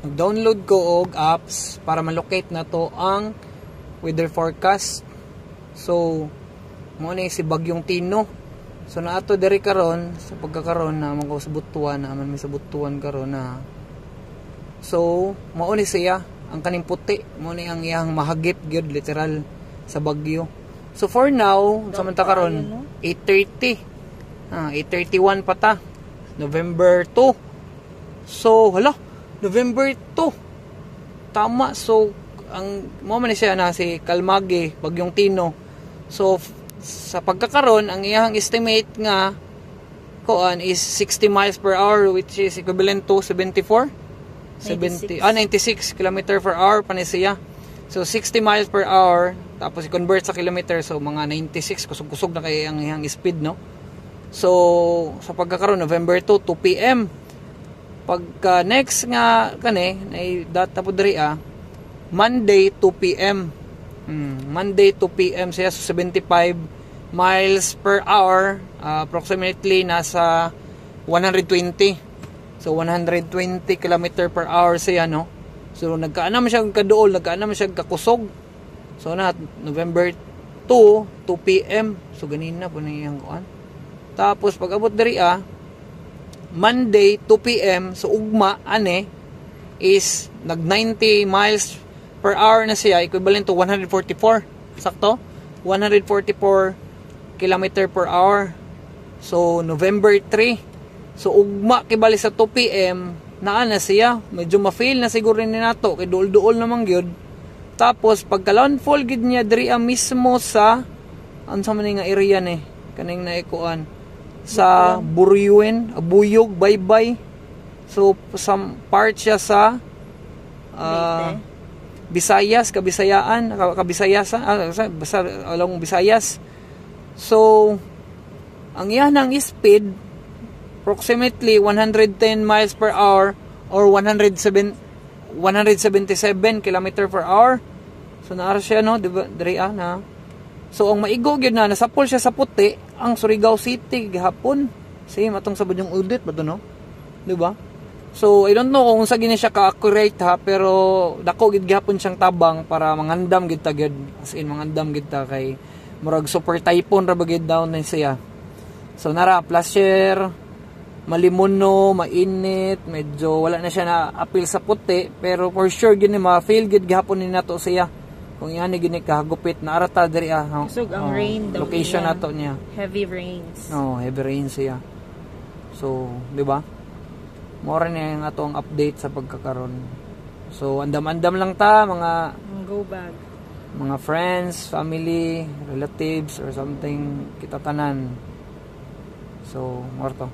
Nag-download ko og apps para ma-locate na to ang weather forecast. So mo na si Bagyong Tino. So naato diri karon sa pagkakaron na man ko sa Butuan, naman mi sa Butuan karon na. So mao ni siya ang kaning puti, mo ni ang iyang mahagip gyud literal sa bagyo. So for now, samanta karon 8:30. 8:31 pa ta. November 2. So hala, November 2. Tama. So ang mo man siya na si Kalmage, Bagyong Tino. So sa pagkakaron ang iyang estimate nga kuan is 60 miles per hour, which is equivalent to 74 96 km per hour pa ni siya. So 60 miles per hour tapos i-convert sa kilometer, so mga 96 kusog-kusog na kay ang iyang speed, no. So sa pagkakaron November 2 PM. Pagka next nga kani nay data po diri Monday 2 PM. Monday 2 PM siya, so 75 miles per hour, approximately nasa 120. So 120 km per hour siya, no. So nagkaanam siya kaduol, nagkaanam siya kakusog. So na November 2 PM. So ganina po niyang kuan. Tapos pag abot diri Monday 2 PM, so ugma ane is nag 90 miles per hour na siya, equivalent to 144. Sakto? 144 km per hour. So November 3. So ugma kibali sa 2 PM naa na siya. Medyo ma-feel na siguro ni nato kay duol-duol naman gyud. Tapos pagka landfall gid niya diri mismo sa unsa man nga area ni kaning naikuan sa Buruyuen, Abuyog, Baybay. So some part siya sa Visayas, Kabisayasan, basta along Visayas. So ang iyanang speed approximately 110 miles per hour or 177 km per hour. So naara siya, no, diba, diri na. So ang maigo gyud na nasapol siya sa puti ang Surigao City gihapon. Same atong sa Bagyong Udit ba to, no? Di ba? So, I don't know kung sa gini siya ka-accurate pero dako gid gihapon siyang tabang para mangandam gid ta gid. As in mangandam gid ta kay murag super typhoon ra bagid down na siya. So nara plasher, malimuno, mainit, medyo wala na siya na appeal sa puti, pero for sure gini ma-feel gid gihapon ni nato siya. Kung iyan ni gini kahagupit na arata diri so ang rain location nato niya. Heavy rains. Heavy rains siya. So, di ba? More na yung atong update sa pagkakaroon. So, andam-andam lang ta, mga go bag. Mga friends, family, relatives, or something, kita tanan. So, more to.